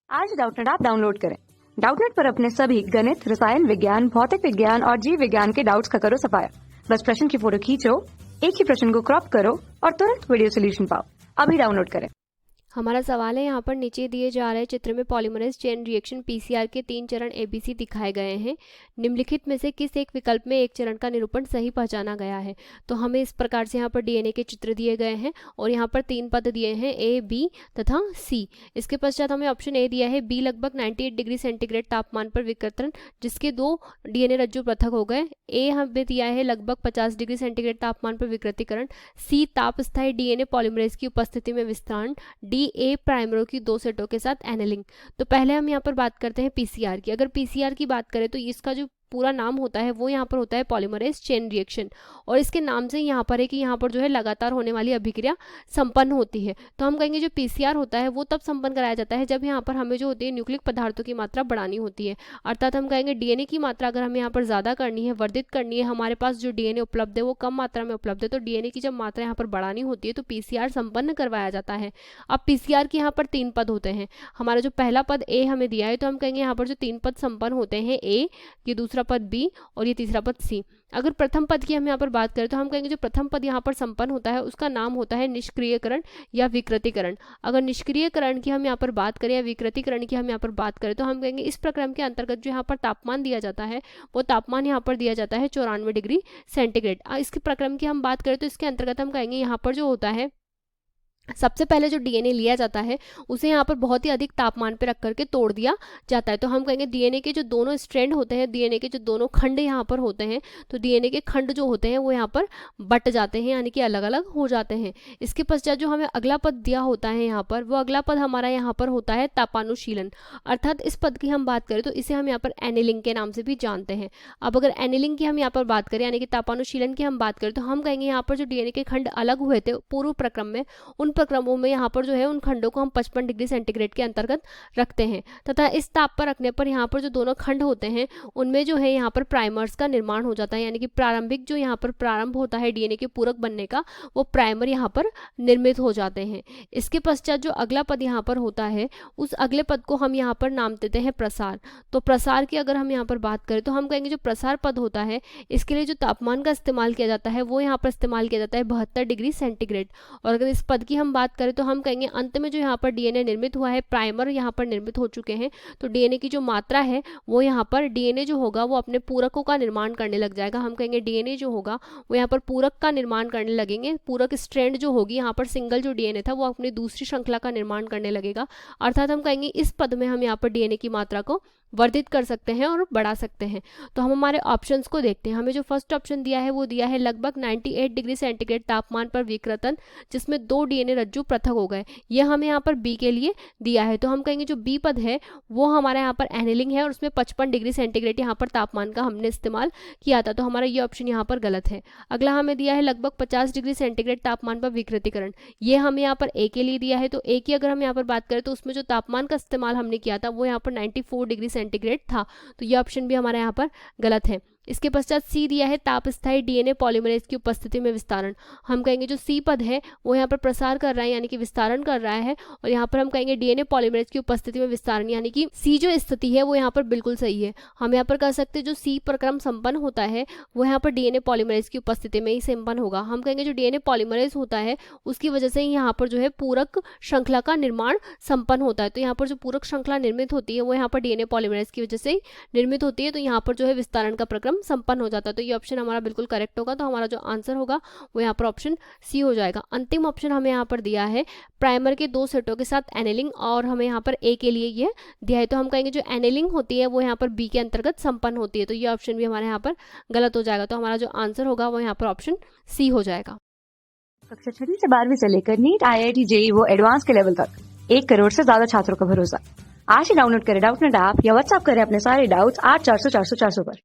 आज Doubtnut app download करें। Doubtnut पर अपने सभी गणित, रसायन विज्ञान, भौतिक विज्ञान और जीव विज्ञान के डाउट्स का करो सफाया। बस प्रश्न की फोटो खींचो, एक ही प्रश्न को क्रॉप करो और तुरंत वीडियो सोल्यूशन पाओ। अभी डाउनलोड करें। हमारा सवाल है यहाँ पर नीचे दिए जा रहे चित्र में पॉलीमरेज चेन रिएक्शन पीसीआर के 3 चरण एबीसी दिखाए गए हैं। निम्नलिखित में से किस एक विकल्प में एक चरण का निरूपण सही पहचाना गया है। तो हमें इस प्रकार से यहाँ पर डीएनए के चित्र दिए गए हैं और यहाँ पर 3 पद दिए हैं ए, बी तथा सी। इसके पश्चात हमें ऑप्शन ए दिया है बी लगभग 98 डिग्री सेंटीग्रेड तापमान पर विकृतन जिसके 2 डीएनए रज्जु पृथक हो गए। ए हमें दिया है लगभग 50 डिग्री सेंटीग्रेड तापमान पर विकृतीकरण। सी ताप स्थायी डीएनए पॉलीमरेज की उपस्थिति में विस्तारण। डी ए प्राइमरों की 2 सेटों के साथ एनेलिंग। तो पहले हम यहाँ पर बात करते हैं पीसीआर की। अगर पीसीआर की बात करें तो इसका जो पूरा नाम होता है वो यहाँ पर होता है पॉलीमरेज चेन रिएक्शन और इसके नाम से यहाँ पर है कि यहाँ पर जो है लगातार होने वाली अभिक्रिया संपन्न होती है। तो हम कहेंगे जो पीसीआर होता है वो तब संपन्न कराया जाता है जब यहाँ पर हमें जो होती है न्यूक्लिक पदार्थों की मात्रा बढ़ानी होती है। अर्थात हम कहेंगे डीएनए की मात्रा अगर हमें यहाँ पर ज़्यादा करनी है, वर्धित करनी है, हमारे पास जो डीएनए उपलब्ध है वो कम मात्रा में उपलब्ध है, तो डीएनए की जब मात्रा यहाँ पर बढ़ानी होती है तो पीसीआर संपन्न करवाया जाता है। अब पीसीआर के यहाँ पर 3 पद होते हैं। हमारा जो पहला पद ए हमें दिया है तो हम कहेंगे यहाँ पर जो 3 पद संपन्न होते हैं ए, ये दूसरा पद बी और ये तीसरा पद सी। अगर प्रथम पद की हम यहाँ पर बात करें तो हम कहेंगे जो प्रथम पद यहाँ पर संपन्न होता है उसका नाम होता है निष्क्रियकरण या विकृतीकरण। अगर निष्क्रियकरण की हम यहाँ पर बात करें या विकृतीकरण की हम यहाँ पर बात करें तो हम कहेंगे इस प्रक्रम के अंतर्गत जो यहाँ पर तापमान दिया जाता है वो तापमान यहाँ पर दिया जाता है 94 डिग्री सेंटीग्रेड। इसके प्रक्रम की हम बात करें तो इसके अंतर्गत हम कहेंगे यहाँ पर जो होता है सबसे पहले जो डीएनए लिया जाता है उसे यहाँ पर बहुत ही अधिक तापमान पर रख करके तोड़ दिया जाता है। तो हम कहेंगे डीएनए के जो दोनों स्ट्रैंड होते हैं, डीएनए के जो दोनों खंड यहाँ पर होते हैं, तो डीएनए के खंड जो होते हैं वो यहाँ पर बट जाते हैं यानी कि अलग अलग हो जाते हैं। इसके पश्चात जो हमें अगला पद दिया होता है यहाँ पर वो अगला पद हमारा यहाँ पर होता है तापानुशीलन। अर्थात इस पद की हम बात करें तो इसे हम यहाँ पर एनेलिंग के नाम से भी जानते हैं। अब अगर एनेलिंग की हम यहाँ पर बात करें यानी कि तापानुशीलन की हम बात करें तो हम कहेंगे यहाँ पर जो डीएनए के खंड अलग हुए थे पूर्व प्रक्रम में, उन प्रक्रमों में यहाँ पर जो है उन खंडों को हम 55 डिग्री सेंटीग्रेड के अंतर्गत रखते हैं तथा इस ताप पर रखने पर यहाँ पर जो दोनों खंड होते हैं उनमें जो है यहाँ पर प्राइमर्स का निर्माण हो जाता है यानी कि प्रारंभिक जो यहाँ पर प्रारंभ होता है डीएनए के पूरक बनने का वो प्राइमर यहाँ पर निर्मित हो जाते हैं। इसके पश्चात जो अगला पद यहाँ पर होता है उस अगले पद को हम यहाँ पर नाम देते हैं प्रसार। तो प्रसार की अगर हम यहाँ पर बात करें तो हम कहेंगे जो प्रसार पद होता है इसके लिए जो तापमान का इस्तेमाल किया जाता है वो यहाँ पर इस्तेमाल किया जाता है 72 डिग्री सेंटीग्रेड। और अगर इस पद की हम बात करें तो हम कहेंगे अंत में जो यहाँ पर डीएनए निर्मित हुआ है, प्राइमर यहाँ पर निर्मित हो चुके हैं, तो डीएनए की जो मात्रा है वो यहाँ पर डीएनए जो होगा वो अपने पूरकों का निर्माण करने लग जाएगा। हम कहेंगे डीएनए जो होगा वो यहाँ पर पूरक का निर्माण करने लगेंगे। पूरक स्ट्रैंड जो होगी यहाँ पर सिंगल जो डीएनए था वो अपनी दूसरी श्रृंखला का निर्माण करने लगेगा। अर्थात हम कहेंगे इस पद में हम यहाँ पर डीएनए की मात्रा को वर्धित कर सकते हैं और बढ़ा सकते हैं। तो हम हमारे ऑप्शंस को देखते हैं। हमें जो फर्स्ट ऑप्शन दिया है वो दिया है लगभग 98 डिग्री सेंटीग्रेड तापमान पर विकृतन जिसमें 2 डीएनए रज्जु पृथक हो गए, यह हमें यहाँ पर बी के लिए दिया है। तो हम कहेंगे जो बी पद है वो हमारा यहाँ पर एनेलिंग है और उसमें 55 डिग्री सेंटीग्रेड यहाँ पर तापमान का हमने इस्तेमाल किया था, तो हमारा ये ऑप्शन यहाँ पर गलत है। अगला हमें दिया है लगभग 50 डिग्री सेंटीग्रेड तापमान पर विकृतीकरण, ये हमें यहाँ पर ए के लिए दिया है। तो ए की अगर हम यहाँ पर बात करें तो उसमें जो तापमान का इस्तेमाल हमने किया था वो यहाँ पर 94 डिग्री सेंटीग्रेड था, तो ये ऑप्शन भी हमारा यहाँ पर गलत है। इसके पश्चात सी दिया है ताप स्थायी डीएनए पॉलीमरेज की उपस्थिति में विस्तारण। हम कहेंगे जो सी पद है वो यहाँ पर प्रसार कर रहा है यानी कि विस्तारण कर रहा है और यहाँ पर हम कहेंगे डीएनए पॉलीमरेज की उपस्थिति में विस्तारण यानी कि सी जो स्थिति है वो यहाँ पर बिल्कुल सही है। हम यहाँ पर कह सकते हैं जो सी प्रक्रम संपन्न होता है वो यहाँ पर डीएनए पॉलीमरेज की उपस्थिति में ही संपन्न होगा। हम कहेंगे जो डीएनए पॉलीमरेज होता है उसकी वजह से ही यहाँ पर जो है पूरक श्रृंखला का निर्माण संपन्न होता है। तो यहाँ पर जो पूरक श्रृंखला निर्मित होती है वो यहाँ पर डीएनए पॉलीमरेज की वजह से निर्मित होती है, तो यहाँ पर जो है विस्तारण का प्रक्रम संपन्न हो जाता है। तो ये ऑप्शन हमारा बिल्कुल करेक्ट होगा। तो हमारा जो आंसर होगा वो यहाँ पर ऑप्शन सी हो जाएगा। अंतिम ऑप्शन हमें यहाँ पर दिया है प्राइमर के 2 सेटों के साथ एनेलिंग और हमें यहाँ पर ए के लिए ये दिया है। तो हम कहेंगे जो एनेलिंग होती है वो यहाँ पर बी के अंतर्गत संपन्न होती है, तो ये ऑप्शन भी हमारे यहाँ पर गलत हो जाएगा। तो हमारा जो आंसर होगा वो यहाँ पर ऑप्शन सी हो जाएगा। कक्षा 6 से 12वीं से लेकर नीट, IIT, JEE वो एडवांस के लेवल तक 1 करोड़ से ज्यादा छात्रों का भरोसा। आज ही डाउनलोड करें डाउटनेट ऐप या व्हाट्सएप करें अपने सारे डाउट्स 8400 400 400 पर।